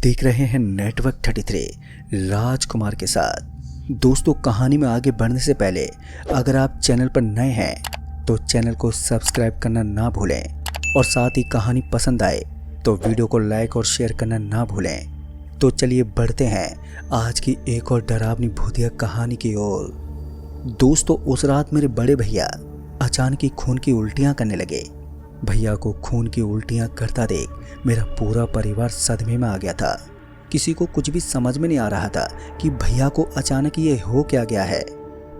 देख रहे हैं नेटवर्क 33 राजकुमार के साथ। दोस्तों, कहानी में आगे बढ़ने से पहले अगर आप चैनल पर नए हैं तो चैनल को सब्सक्राइब करना ना भूलें और साथ ही कहानी पसंद आए तो वीडियो को लाइक और शेयर करना ना भूलें। तो चलिए बढ़ते हैं आज की एक और डरावनी भूतिया कहानी की ओर। दोस्तों, उस रात मेरे बड़े भैया अचानक ही खून की उल्टियां करने लगे। भैया को खून की उल्टियां करता देख मेरा पूरा परिवार सदमे में आ गया था। किसी को कुछ भी समझ में नहीं आ रहा था कि भैया को अचानक ये हो क्या गया है।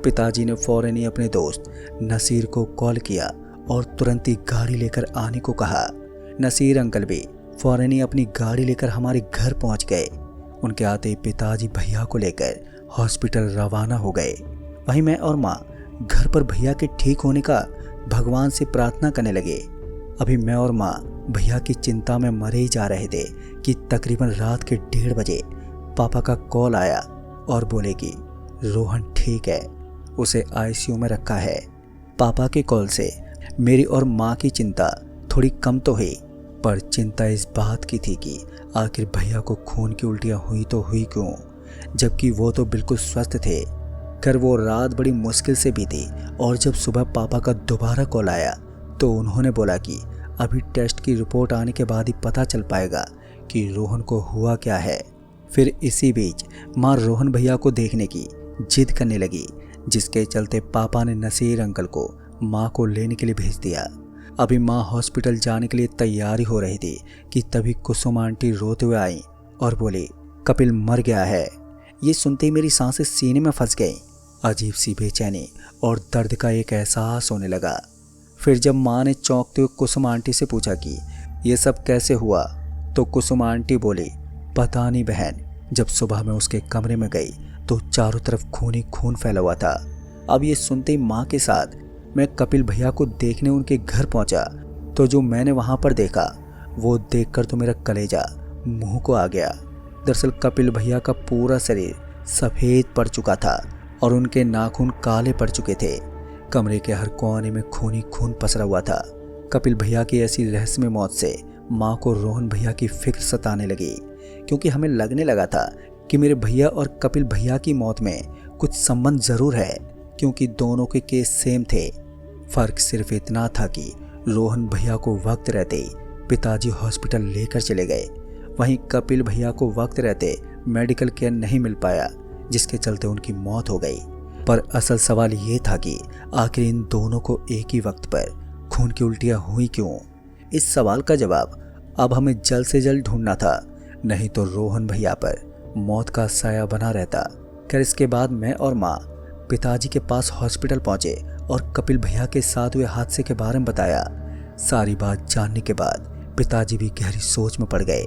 पिताजी ने फौरन ही अपने दोस्त नसीर को कॉल किया और तुरंत ही गाड़ी लेकर आने को कहा। नसीर अंकल भी फौरन ही अपनी गाड़ी लेकर हमारे घर पहुंच गए। उनके आते ही पिताजी भैया को लेकर हॉस्पिटल रवाना हो गए। वहीं मैं और माँ घर पर भैया के ठीक होने का भगवान से प्रार्थना करने लगे। अभी मैं और माँ भैया की चिंता में मरे ही जा रहे थे कि तकरीबन रात के 1:30 बजे पापा का कॉल आया और बोले कि रोहन ठीक है, उसे आईसीयू में रखा है। पापा के कॉल से मेरी और माँ की चिंता थोड़ी कम तो हुई, पर चिंता इस बात की थी कि आखिर भैया को खून की उल्टियाँ हुई तो हुई क्यों, जबकि वो तो बिल्कुल स्वस्थ थे। खैर, वो रात बड़ी मुश्किल से बीती और जब सुबह पापा का दोबारा कॉल आया तो उन्होंने बोला कि अभी टेस्ट की रिपोर्ट आने के बाद ही पता चल पाएगा कि रोहन को हुआ क्या है। फिर इसी बीच माँ रोहन भैया को देखने की जिद करने लगी, जिसके चलते पापा ने नसीर अंकल को माँ को लेने के लिए भेज दिया। अभी माँ हॉस्पिटल जाने के लिए तैयारी हो रही थी कि तभी कुसुम आंटी रोते हुए आई और बोली कपिल मर गया है। ये सुनते ही मेरी सांसें सीने में फंस गई। अजीब सी बेचैनी और दर्द का एक एहसास होने लगा। फिर जब माँ ने चौंकते हुए कुसुम आंटी से पूछा कि ये सब कैसे हुआ, तो कुसुम आंटी बोली पता नहीं बहन, जब सुबह मैं उसके कमरे में गई तो चारों तरफ खून ही खून फैला हुआ था। अब ये सुनते ही माँ के साथ मैं कपिल भैया को देखने उनके घर पहुंचा तो जो मैंने वहां पर देखा वो देखकर तो मेरा कलेजा मुंह को आ गया। दरअसल कपिल भैया का पूरा शरीर सफ़ेद पड़ चुका था और उनके नाखून काले पड़ चुके थे। कमरे के हर कोने में खून ही खून पसरा हुआ था। कपिल भैया की ऐसी रहस्यमय मौत से माँ को रोहन भैया की फिक्र सताने लगी, क्योंकि हमें लगने लगा था कि मेरे भैया और कपिल भैया की मौत में कुछ संबंध जरूर है, क्योंकि दोनों के केस सेम थे। फर्क सिर्फ इतना था कि रोहन भैया को वक्त रहते ही पिताजी हॉस्पिटल लेकर चले गए, वहीं कपिल भैया को वक्त रहते मेडिकल केयर नहीं मिल पाया, जिसके चलते उनकी मौत हो गई। पर असल सवाल ये था कि आखिर इन दोनों को एक ही वक्त पर खून की उल्टियाँ हुई क्यों। इस सवाल का जवाब अब हमें जल्द से जल्द ढूंढना था, नहीं तो रोहन भैया पर मौत का साया बना रहता। खैर, इसके बाद मैं और माँ पिताजी के पास हॉस्पिटल पहुँचे और कपिल भैया के साथ हुए हादसे के बारे में बताया। सारी बात जानने के बाद पिताजी भी गहरी सोच में पड़ गए।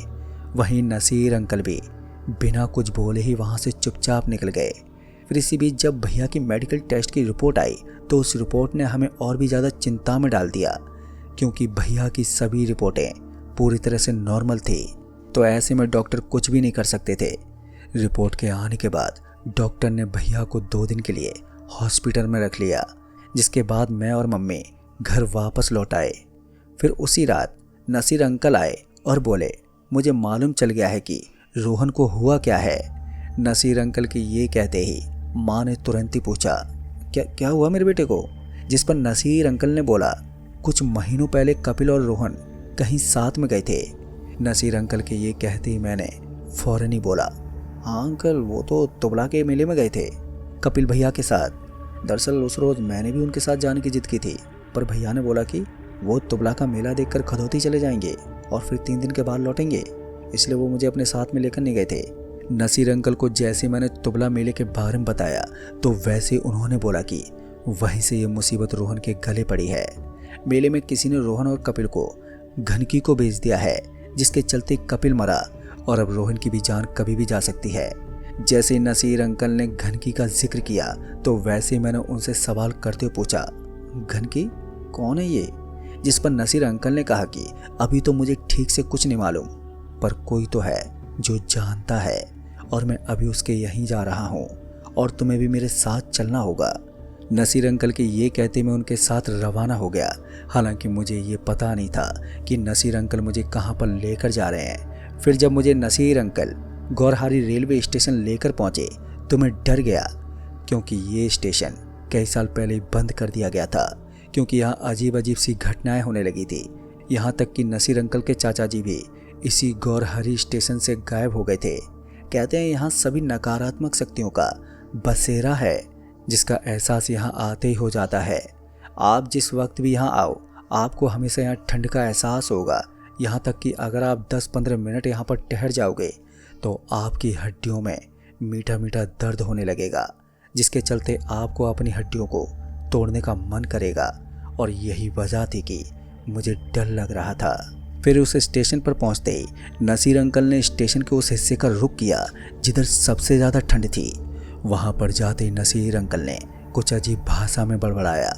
वहीं नसीर अंकल भी बिना कुछ बोले ही वहाँ से चुपचाप निकल गए। फिर इसी बीच जब भैया की मेडिकल टेस्ट की रिपोर्ट आई तो उस रिपोर्ट ने हमें और भी ज़्यादा चिंता में डाल दिया, क्योंकि भैया की सभी रिपोर्टें पूरी तरह से नॉर्मल थी। तो ऐसे में डॉक्टर कुछ भी नहीं कर सकते थे। रिपोर्ट के आने के बाद डॉक्टर ने भैया को 2 दिन के लिए हॉस्पिटल में रख लिया, जिसके बाद मैं और मम्मी घर वापस लौट आए। फिर उसी रात नसीर अंकल आए और बोले मुझे मालूम चल गया है कि रोहन को हुआ क्या है। नसीर अंकल के ये कहते ही माँ ने तुरंत ही पूछा क्या हुआ मेरे बेटे को, जिस पर नसीर अंकल ने बोला कुछ महीनों पहले कपिल और रोहन कहीं साथ में गए थे। नसीर अंकल के ये कहते ही मैंने फौरन ही बोला हाँ अंकल, वो तो तुबला के मेले में गए थे कपिल भैया के साथ। दरअसल उस रोज़ मैंने भी उनके साथ जाने की जिद की थी, पर भैया ने बोला कि वो तुबला का मेला देखकर खदौती चले जाएंगे और फिर 3 दिन के बाद लौटेंगे, इसलिए वो मुझे अपने साथ में लेकर नहीं गए थे। नसीर अंकल को जैसे मैंने तुबला मेले के बारे में बताया तो वैसे उन्होंने बोला कि वहीं से ये मुसीबत रोहन के गले पड़ी है। मेले में किसी ने रोहन और कपिल को घनकी को बेच दिया है, जिसके चलते कपिल मरा और अब रोहन की भी जान कभी भी जा सकती है। जैसे ही नसीर अंकल ने घनकी का जिक्र किया तो वैसे ही मैंने उनसे सवाल करते हुए पूछा घनकी कौन है ये, जिस पर नसीर अंकल ने कहा कि अभी तो मुझे ठीक से कुछ नहीं मालूम, पर कोई तो है जो जानता है और मैं अभी उसके यहीं जा रहा हूँ और तुम्हें भी मेरे साथ चलना होगा। नसीर अंकल के ये कहते मैं उनके साथ रवाना हो गया। हालांकि मुझे ये पता नहीं था कि नसीर अंकल मुझे कहाँ पर लेकर जा रहे हैं। फिर जब मुझे Naseer uncle Gaurhari railway station लेकर पहुंचे तो मैं डर गया, क्योंकि ये स्टेशन कई साल पहले ही बंद कर दिया गया था, क्योंकि यहाँ अजीब अजीब सी घटनाएं होने लगी थी। यहाँ तक कि नसीर अंकल के चाचा जी भी इसी गौरहरी स्टेशन से गायब हो गए थे। कहते हैं यहाँ सभी नकारात्मक शक्तियों का बसेरा है, जिसका एहसास यहाँ आते ही हो जाता है। आप जिस वक्त भी यहाँ आओ, आपको हमेशा यहाँ ठंड का एहसास होगा। यहाँ तक कि अगर आप 10-15 मिनट यहाँ पर ठहर जाओगे तो आपकी हड्डियों में मीठा मीठा दर्द होने लगेगा, जिसके चलते आपको अपनी हड्डियों को तोड़ने का मन करेगा। और यही वजह थी कि मुझे डर लग रहा था। फिर उस स्टेशन पर पहुंचते ही नसीर अंकल ने स्टेशन के उस हिस्से का रुख किया जिधर सबसे ज़्यादा ठंड थी। वहां पर जाते ही नसीर अंकल ने कुछ अजीब भाषा में बड़बड़ाया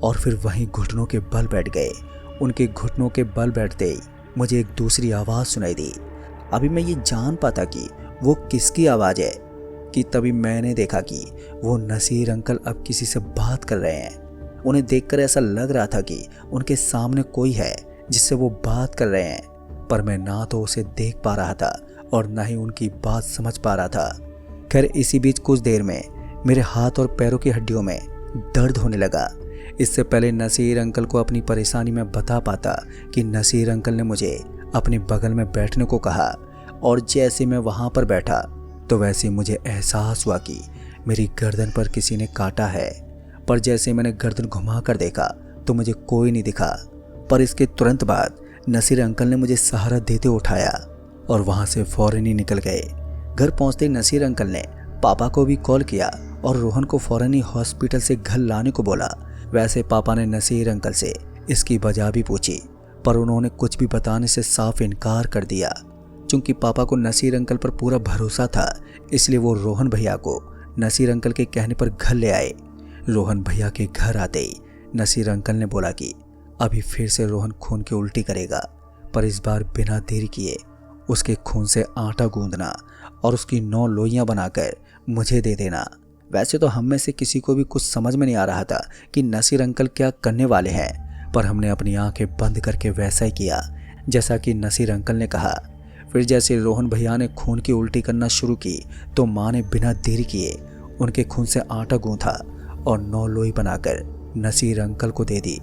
और फिर वहीं घुटनों के बल बैठ गए। उनके घुटनों के बल बैठते ही मुझे एक दूसरी आवाज़ सुनाई दी। अभी मैं ये जान पाता कि वो किसकी आवाज़ है कि तभी मैंने देखा कि वो नसीर अंकल अब किसी से बात कर रहे हैं। उन्हें देखकर ऐसा लग रहा था कि उनके सामने कोई है जिससे वो बात कर रहे हैं, पर मैं ना तो उसे देख पा रहा था और ना ही उनकी बात समझ पा रहा था। खैर इसी बीच कुछ देर में मेरे हाथ और पैरों की हड्डियों में दर्द होने लगा। इससे पहले नसीर अंकल को अपनी परेशानी में बता पाता कि नसीर अंकल ने मुझे अपने बगल में बैठने को कहा, और जैसे मैं वहाँ पर बैठा तो वैसे मुझे एहसास हुआ कि मेरी गर्दन पर किसी ने काटा है। पर जैसे मैंने गर्दन घुमा कर देखा तो मुझे कोई नहीं दिखा। पर इसके तुरंत बाद नसीर अंकल ने मुझे सहारा देते उठाया और वहाँ से फौरन ही निकल गए। घर पहुँचते ही नसीर अंकल ने पापा को भी कॉल किया और रोहन को फौरन ही हॉस्पिटल से घर लाने को बोला। वैसे पापा ने नसीर अंकल से इसकी वजह भी पूछी, पर उन्होंने कुछ भी बताने से साफ इनकार कर दिया। चूंकि पापा को नसीर अंकल पर पूरा भरोसा था, इसलिए वो रोहन भैया को नसीर अंकल के कहने पर घर ले आए। रोहन भैया के घर आते ही नसीर अंकल ने बोला कि अभी फिर से रोहन खून की उल्टी करेगा, पर इस बार बिना देरी किए उसके खून से आटा गूंदना और उसकी 9 लोइयां बनाकर मुझे दे देना। वैसे तो हम में से किसी को भी कुछ समझ में नहीं आ रहा था कि नसीर अंकल क्या करने वाले हैं, पर हमने अपनी आंखें बंद करके वैसा ही किया जैसा कि नसीर अंकल ने कहा। फिर जैसे रोहन भैया ने खून की उल्टी करना शुरू की तो माँ ने बिना देरी किए उनके खून से आटा गूंथा और 9 लोई बनाकर नसीर अंकल को दे दी,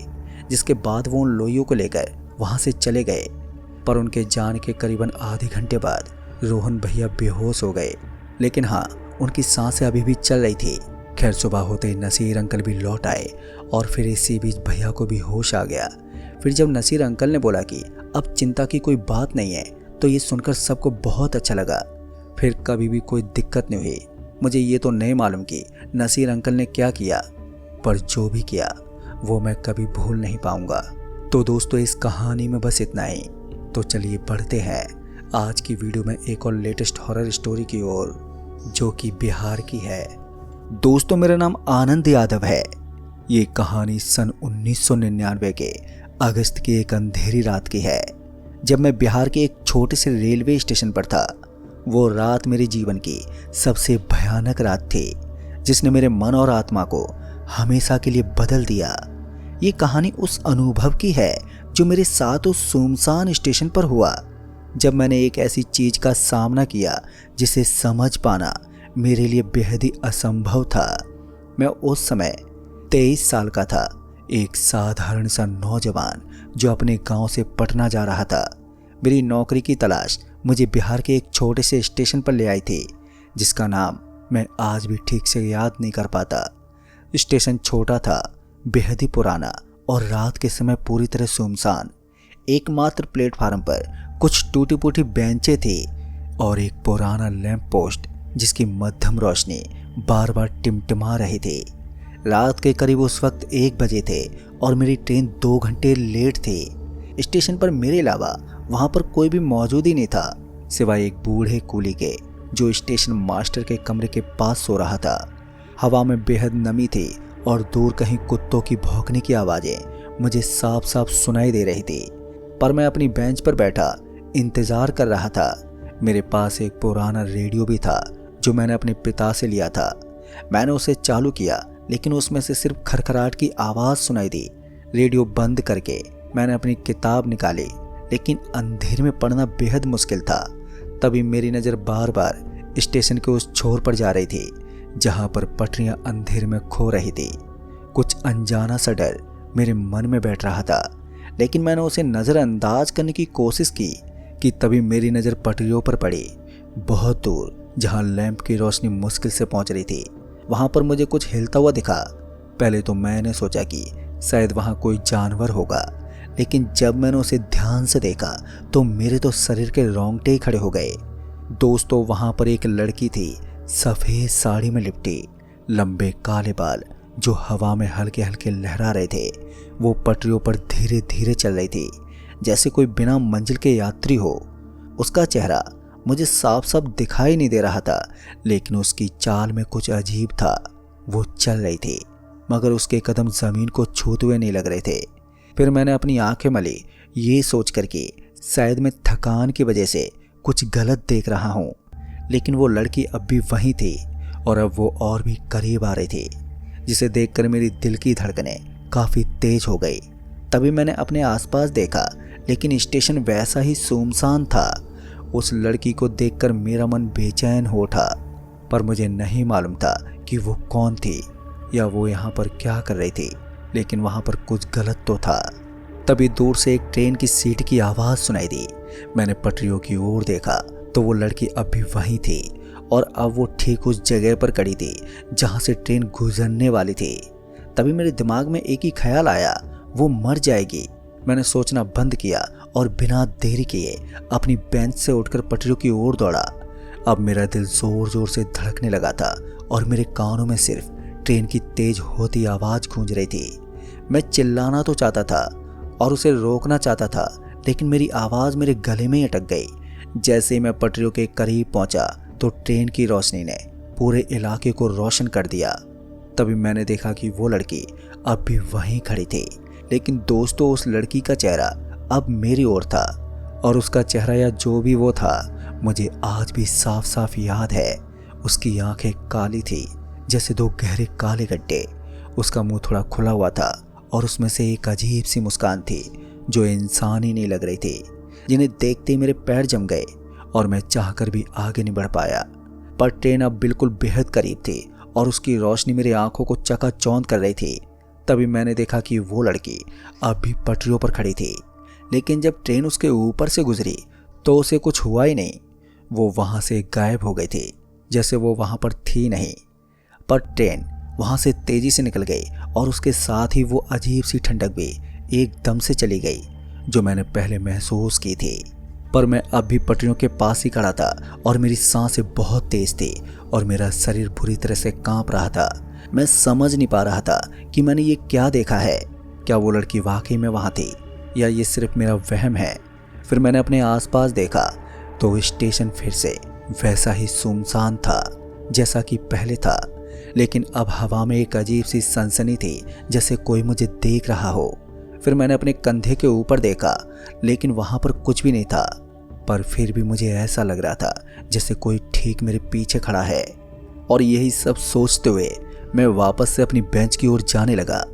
जिसके बाद वो उन लोइयों को लेकर वहाँ से चले गए। पर उनके जाने के करीबन आधे घंटे बाद रोहन भैया बेहोश हो गए, लेकिन हाँ उनकी सांसें अभी भी चल रही थी। खैर सुबह होते ही नसीर अंकल भी लौट आए और फिर इसी बीच भैया को भी होश आ गया। फिर जब नसीर अंकल ने बोला कि अब चिंता की कोई बात नहीं है, तो ये सुनकर सबको बहुत अच्छा लगा। फिर कभी भी कोई दिक्कत नहीं हुई। मुझे ये तो नहीं मालूम कि नसीर अंकल ने क्या किया, पर जो भी किया वो मैं कभी भूल नहीं पाऊंगा। तो दोस्तों इस कहानी में बस इतना ही। तो चलिए बढ़ते हैं आज की वीडियो में एक और लेटेस्ट हॉरर स्टोरी की ओर, जो कि बिहार की है। दोस्तों मेरा नाम आनंद यादव है। ये कहानी सन 1999 के अगस्त की एक अंधेरी रात की है, जब मैं बिहार के एक छोटे से रेलवे स्टेशन पर था। वो रात मेरे जीवन की सबसे भयानक रात थी, जिसने मेरे मन और आत्मा को हमेशा के लिए बदल दिया। ये कहानी उस अनुभव की है जो मेरे साथ उस सुनसान स्टेशन पर हुआ, जब मैंने एक ऐसी चीज का सामना किया जिसे समझ पाना मेरे लिए बेहद ही असंभव था। मैं उस समय 23 साल का था, एक साधारण सा नौजवान जो अपने गांव से पटना जा रहा था। मेरी नौकरी की तलाश मुझे बिहार के एक छोटे से स्टेशन पर ले आई थी, जिसका नाम मैं आज भी ठीक से याद नहीं कर पाता। स्टेशन छोटा था, बेहद ही पुराना और रात के समय पूरी तरह सुनसान। एकमात्र प्लेटफार्म पर कुछ टूटी फूटी बेंचें थी और एक पुराना लैंप पोस्ट जिसकी मध्यम रोशनी बार बार टिमटिमा रही थी। रात के करीब उस वक्त 1 बजे थे और मेरी ट्रेन 2 घंटे लेट थी। स्टेशन पर मेरे अलावा वहाँ पर कोई भी मौजूद ही नहीं था, सिवाय एक बूढ़े कूली के जो स्टेशन मास्टर के कमरे के पास सो रहा था। हवा में बेहद नमी थी और दूर कहीं कुत्तों की भौंकने की आवाज़ें मुझे साफ साफ सुनाई दे रही थी। पर मैं अपनी बेंच पर बैठा इंतज़ार कर रहा था। मेरे पास एक पुराना रेडियो भी था जो मैंने अपने पिता से लिया था। मैंने उसे चालू किया, लेकिन उसमें से सिर्फ खरखराहट की आवाज़ सुनाई दी। रेडियो बंद करके मैंने अपनी किताब निकाली, लेकिन अंधेरे में पढ़ना बेहद मुश्किल था। तभी मेरी नज़र बार बार स्टेशन के उस छोर पर जा रही थी जहां पर पटरियां अंधेरे में खो रही थी। कुछ अनजाना सा डर मेरे मन में बैठ रहा था, लेकिन मैंने उसे नज़रअंदाज करने की कोशिश की कि तभी मेरी नज़र पटरियों पर पड़ी। बहुत दूर जहां लैंप की रोशनी मुश्किल से पहुंच रही थी, वहां पर मुझे कुछ हिलता हुआ दिखा। पहले तो मैंने सोचा कि शायद वहां कोई जानवर होगा, लेकिन जब मैंने उसे ध्यान से देखा तो मेरे तो शरीर के रोंगटे ही खड़े हो गए। दोस्तों, वहां पर एक लड़की थी, सफ़ेद साड़ी में लिपटी, लंबे काले बाल जो हवा में हल्के हल्के लहरा रहे थे। वो पटरियों पर धीरे धीरे चल रही थी, जैसे कोई बिना मंजिल के यात्री हो। उसका चेहरा मुझे साफ साफ दिखाई नहीं दे रहा था, लेकिन उसकी चाल में कुछ अजीब था। वो चल रही थी, मगर उसके कदम ज़मीन को छूते हुए नहीं लग रहे थे। फिर मैंने अपनी आंखें मली, ये सोच कर कि शायद मैं थकान की वजह से कुछ गलत देख रहा हूँ। लेकिन वो लड़की अब भी वहीं थी और अब वो और भी करीब आ रही थी, जिसे देखकर मेरी दिल की धड़कनें काफ़ी तेज हो गई। तभी मैंने अपने आसपास देखा, लेकिन स्टेशन वैसा ही सुनसान था। उस लड़की को देखकर मेरा मन बेचैन हो उठा, पर मुझे नहीं मालूम था कि वो कौन थी या वो यहाँ पर क्या कर रही थी। लेकिन वहाँ पर कुछ गलत तो था। तभी दूर से एक ट्रेन की सीट की आवाज़ सुनाई दी। मैंने पटरियों की ओर देखा तो वो लड़की अब भी वहीं थी और अब वो ठीक उस जगह पर खड़ी थी जहाँ से ट्रेन गुजरने वाली थी। तभी मेरे दिमाग में एक ही ख्याल आया, वो मर जाएगी। मैंने सोचना बंद किया और बिना देरी किए अपनी बेंच से उठकर पटरियों की ओर दौड़ा। अब मेरा दिल जोर जोर से धड़कने लगा था और मेरे कानों में सिर्फ ट्रेन की तेज होती आवाज़ गूंज रही थी। मैं चिल्लाना तो चाहता था और उसे रोकना चाहता था, लेकिन मेरी आवाज़ मेरे गले में ही अटक गई। जैसे ही मैं पटरियों के करीब पहुंचा तो ट्रेन की रोशनी ने पूरे इलाके को रोशन कर दिया। तभी मैंने देखा कि वो लड़की अब भी वहीं खड़ी थी, लेकिन दोस्तों, उस लड़की का चेहरा अब मेरी ओर था और उसका चेहरा या जो भी वो था, मुझे आज भी साफ साफ याद है। उसकी आंखें काली थी जैसे दो गहरे काले गड्ढे। उसका मुंह थोड़ा खुला हुआ था और उसमें से एक अजीब सी मुस्कान थी जो इंसान ही नहीं लग रही थी, जिन्हें देखते ही मेरे पैर जम गए और मैं चाहकर भी आगे नहीं बढ़ पाया। पर ट्रेन अब बिल्कुल बेहद करीब थी और उसकी रोशनी मेरी आंखों को चकाचौंध कर रही थी। तभी मैंने देखा कि वो लड़की अब भी पटरियों पर खड़ी थी, लेकिन जब ट्रेन उसके ऊपर से गुजरी तो उसे कुछ हुआ ही नहीं। वो वहां से गायब हो गई थी, जैसे वो वहां पर थी नहीं। पर ट्रेन वहां से तेजी से निकल गई और उसके साथ ही वो अजीब सी ठंडक भी एकदम से चली गई जो मैंने पहले महसूस की थी। पर मैं अब भी पटरियों के पास ही खड़ा था और मेरी सांसें बहुत तेज थी और मेरा शरीर बुरी तरह से कांप रहा था। मैं समझ नहीं पा रहा था कि मैंने ये क्या देखा है। क्या वो लड़की वाकई में वहाँ थी या ये सिर्फ मेरा वहम है? फिर मैंने अपने आसपास देखा तो स्टेशन फिर से वैसा ही सुनसान था जैसा कि पहले था, लेकिन अब हवा में एक अजीब सी सनसनी थी, जैसे कोई मुझे देख रहा हो। फिर मैंने अपने कंधे के ऊपर देखा, लेकिन वहाँ पर कुछ भी नहीं था। पर फिर भी मुझे ऐसा लग रहा था जैसे कोई ठीक मेरे पीछे खड़ा है। और यही सब सोचते हुए मैं वापस से अपनी बेंच की ओर जाने लगा,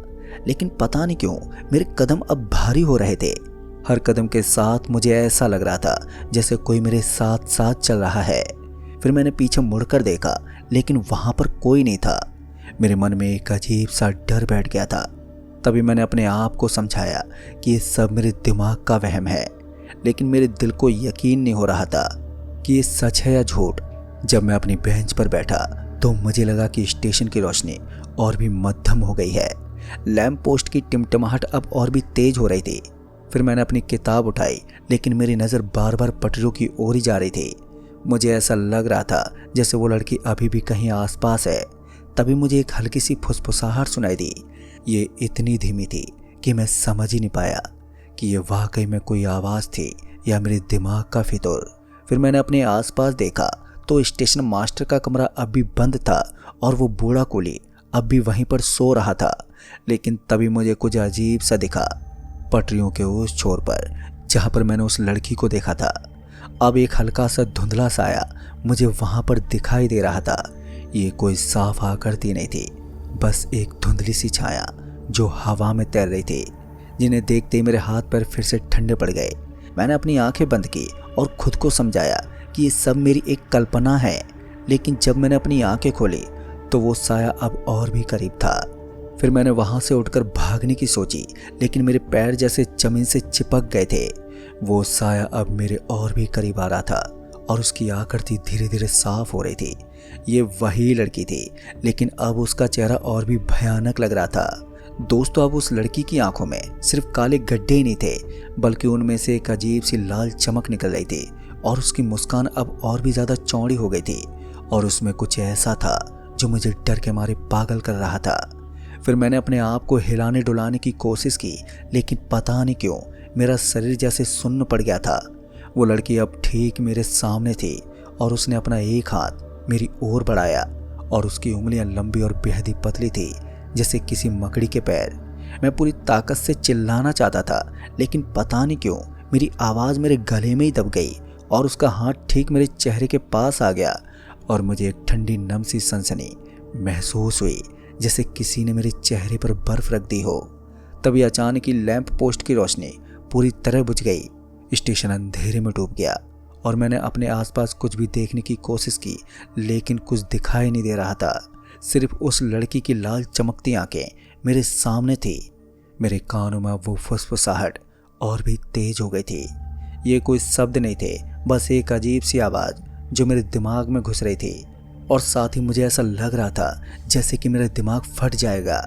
लेकिन पता नहीं क्यों मेरे कदम अब भारी हो रहे थे। हर कदम के साथ मुझे ऐसा लग रहा था जैसे कोई मेरे साथ साथ चल रहा है। फिर मैंने पीछे मुड़कर देखा, लेकिन वहां पर कोई नहीं था। मेरे मन में एक अजीब सा डर बैठ गया था। तभी मैंने अपने आप को समझाया कि ये सब मेरे दिमाग का वहम है, लेकिन मेरे दिल को यकीन नहीं हो रहा था कि ये सच है या झूठ। जब मैं अपनी बेंच पर बैठा तो मुझे लगा कि स्टेशन की रोशनी और भी मध्यम हो गई है। लैंप पोस्ट की टिमटिमाहट अब और भी तेज हो रही थी। फिर मैंने अपनी किताब उठाई, लेकिन मेरी नज़र बार बार पटरियों की ओर ही जा रही थी। मुझे ऐसा लग रहा था जैसे वो लड़की अभी भी कहीं आसपास है। तभी मुझे एक हल्की सी फुसफुसाहट सुनाई दी। ये इतनी धीमी थी कि मैं समझ ही नहीं पाया कि ये वाकई में कोई आवाज़ थी या मेरे दिमाग का फितूर। फिर मैंने अपने आसपास देखा तो स्टेशन मास्टर का कमरा अब भी बंद था और वो बूढ़ा कूली अब भी वहीं पर सो रहा था। लेकिन तभी मुझे कुछ अजीब सा दिखा। पटरियों के उस छोर पर जहाँ पर मैंने उस लड़की को देखा था, अब एक हल्का सा धुंधला साया मुझे वहाँ पर दिखाई दे रहा था। ये कोई साफ आकृति नहीं थी, बस एक धुंधली सी छाया जो हवा में तैर रही थी, जिन्हें देखते ही मेरे हाथ पैर फिर से ठंडे पड़ गए। मैंने अपनी आंखें बंद की और खुद को समझाया कि ये सब मेरी एक कल्पना है, लेकिन जब मैंने अपनी आंखें खोली तो वो साया अब और भी करीब था। फिर मैंने वहां से उठकर भागने की सोची, लेकिन मेरे पैर जैसे जमीन से चिपक गए थे। वो साया अब मेरे और भी करीब आ रहा था और उसकी आकृति धीरे धीरे साफ हो रही थी। ये वही लड़की थी, लेकिन अब उसका चेहरा और भी भयानक लग रहा था। दोस्तों, अब उस लड़की की आंखों में सिर्फ काले गड्ढे ही नहीं थे, बल्कि उनमें से एक अजीब सी लाल चमक निकल रही थी और उसकी मुस्कान अब और भी ज्यादा चौड़ी हो गई थी और उसमें कुछ ऐसा था जो मुझे डर के मारे पागल कर रहा था। फिर मैंने अपने आप को हिलाने डुलाने की कोशिश की, लेकिन पता नहीं क्यों मेरा शरीर जैसे सुन्न पड़ गया था। वो लड़की अब ठीक मेरे सामने थी और उसने अपना एक हाथ मेरी ओर बढ़ाया और उसकी उंगलियां लंबी और बेहद ही पतली थी, जैसे किसी मकड़ी के पैर। मैं पूरी ताकत से चिल्लाना चाहता था, लेकिन पता नहीं क्यों मेरी आवाज़ मेरे गले में ही दब गई और उसका हाथ ठीक मेरे चेहरे के पास आ गया और मुझे एक ठंडी नम सी सनसनी महसूस हुई, जैसे किसी ने मेरे चेहरे पर बर्फ रख दी हो। तभी अचानक ही लैंप पोस्ट की रोशनी पूरी तरह बुझ गई। स्टेशन अंधेरे में डूब गया और मैंने अपने आसपास कुछ भी देखने की कोशिश की, लेकिन कुछ दिखाई नहीं दे रहा था। सिर्फ उस लड़की की लाल चमकती आंखें मेरे सामने थी। मेरे कानों में वो फुसफुसाहट और भी तेज हो गई थी। ये कोई शब्द नहीं थे, बस एक अजीब सी आवाज़ जो मेरे दिमाग में घुस रही थी और साथ ही मुझे ऐसा लग रहा था जैसे कि मेरा दिमाग फट जाएगा।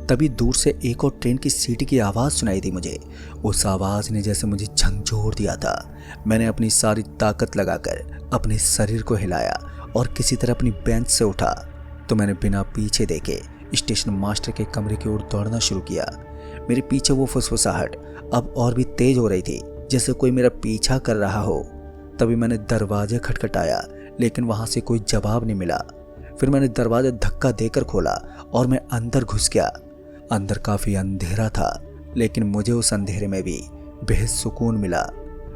तभी दूर से एक और ट्रेन की सीटी की आवाज़ सुनाई दी मुझे। उस आवाज़ ने जैसे मुझे झंझोर दिया था। मैंने अपनी सारी ताकत लगाकर अपने शरीर को हिलाया और किसी तरह अपनी बेंच से उठा तो मैंने बिना पीछे देखे स्टेशन मास्टर के कमरे की ओर दौड़ना शुरू किया। मेरे पीछे वो फुसफुसाहट अब और भी तेज हो रही थी, जैसे कोई मेरा पीछा कर रहा हो। तभी मैंने दरवाजा खटखटाया, लेकिन वहां से कोई जवाब नहीं मिला। फिर मैंने दरवाजा धक्का देकर खोला और मैं अंदर घुस गया। अंदर काफी अंधेरा था, लेकिन मुझे उस अंधेरे में भी बेहद सुकून मिला।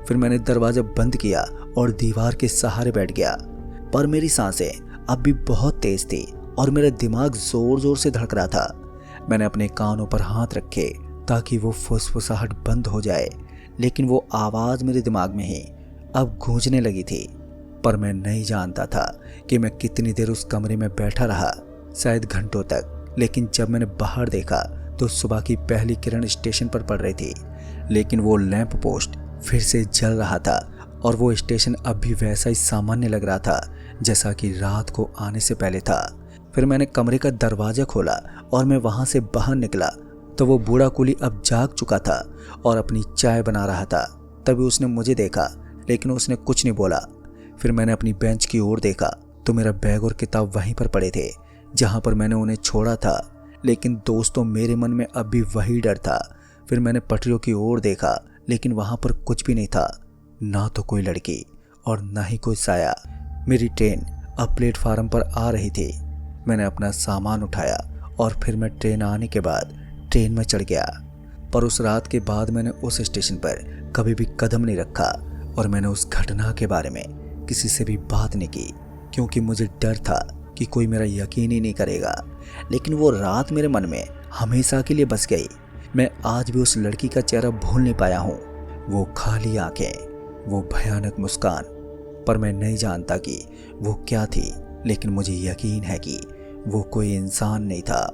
फिर मैंने दरवाजा बंद किया और दीवार के सहारे बैठ गया, पर मेरी सांसें अब भी बहुत तेज थी और मेरा दिमाग जोर जोर से धड़क रहा था। मैंने अपने कानों पर हाथ रखे ताकि वो फुसफुसाहट बंद हो जाए, लेकिन वो आवाज़ मेरे दिमाग में ही अब गूंजने लगी थी। पर मैं नहीं जानता था कि मैं कितनी देर उस कमरे में बैठा रहा, शायद घंटों तक। लेकिन जब मैंने बाहर देखा तो सुबह की पहली किरण स्टेशन पर पड़ रही थी, लेकिन वो लैंप पोस्ट फिर से जल रहा था और वो स्टेशन अब भी वैसा ही सामान्य लग रहा था जैसा कि रात को आने से पहले था। फिर मैंने कमरे का दरवाजा खोला और मैं वहां से बाहर निकला तो वो बूढ़ा कुली अब जाग चुका था और अपनी चाय बना रहा था। तभी उसने मुझे देखा, लेकिन उसने कुछ नहीं बोला। फिर मैंने अपनी बेंच की ओर देखा तो मेरा बैग और किताब वहीं पर पड़े थे जहां पर मैंने उन्हें छोड़ा था। लेकिन दोस्तों, मेरे मन में अब भी वही डर था। फिर मैंने पटरियों की ओर देखा, लेकिन वहां पर कुछ भी नहीं था, ना तो कोई लड़की और ना ही कोई साया। मेरी ट्रेन अब प्लेटफार्म पर आ रही थी। मैंने अपना सामान उठाया और फिर मैं ट्रेन आने के बाद ट्रेन में चढ़ गया। पर उस रात के बाद मैंने उस स्टेशन पर कभी भी कदम नहीं रखा और मैंने उस घटना के बारे में किसी से भी बात नहीं की, क्योंकि मुझे डर था कि कोई मेरा यकीन ही नहीं करेगा। लेकिन वो रात मेरे मन में हमेशा के लिए बस गई। मैं आज भी उस लड़की का चेहरा भूल नहीं पाया हूँ। वो खाली आंखें, वो भयानक मुस्कान। पर मैं नहीं जानता कि वो क्या थी, लेकिन मुझे यकीन है कि वो कोई इंसान नहीं था।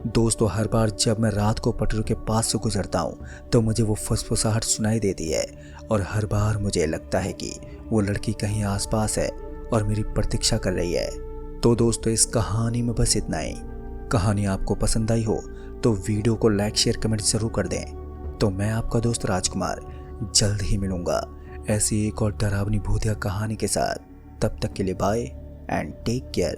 दोस्तों, हर बार जब मैं रात को पटरियों के पास से गुजरता हूँ तो मुझे वो फुसफुसाहट सुनाई देती है और हर बार मुझे लगता है कि वो लड़की कहीं आसपास है और मेरी प्रतीक्षा कर रही है। तो दोस्तों, इस कहानी में बस इतना ही। कहानी आपको पसंद आई हो तो वीडियो को लाइक शेयर कमेंट जरूर कर दें। तो मैं आपका दोस्त राजकुमार जल्द ही मिलूंगा ऐसी एक और डरावनी भूतिया कहानी के साथ। तब तक के लिए बाय एंड टेक केयर।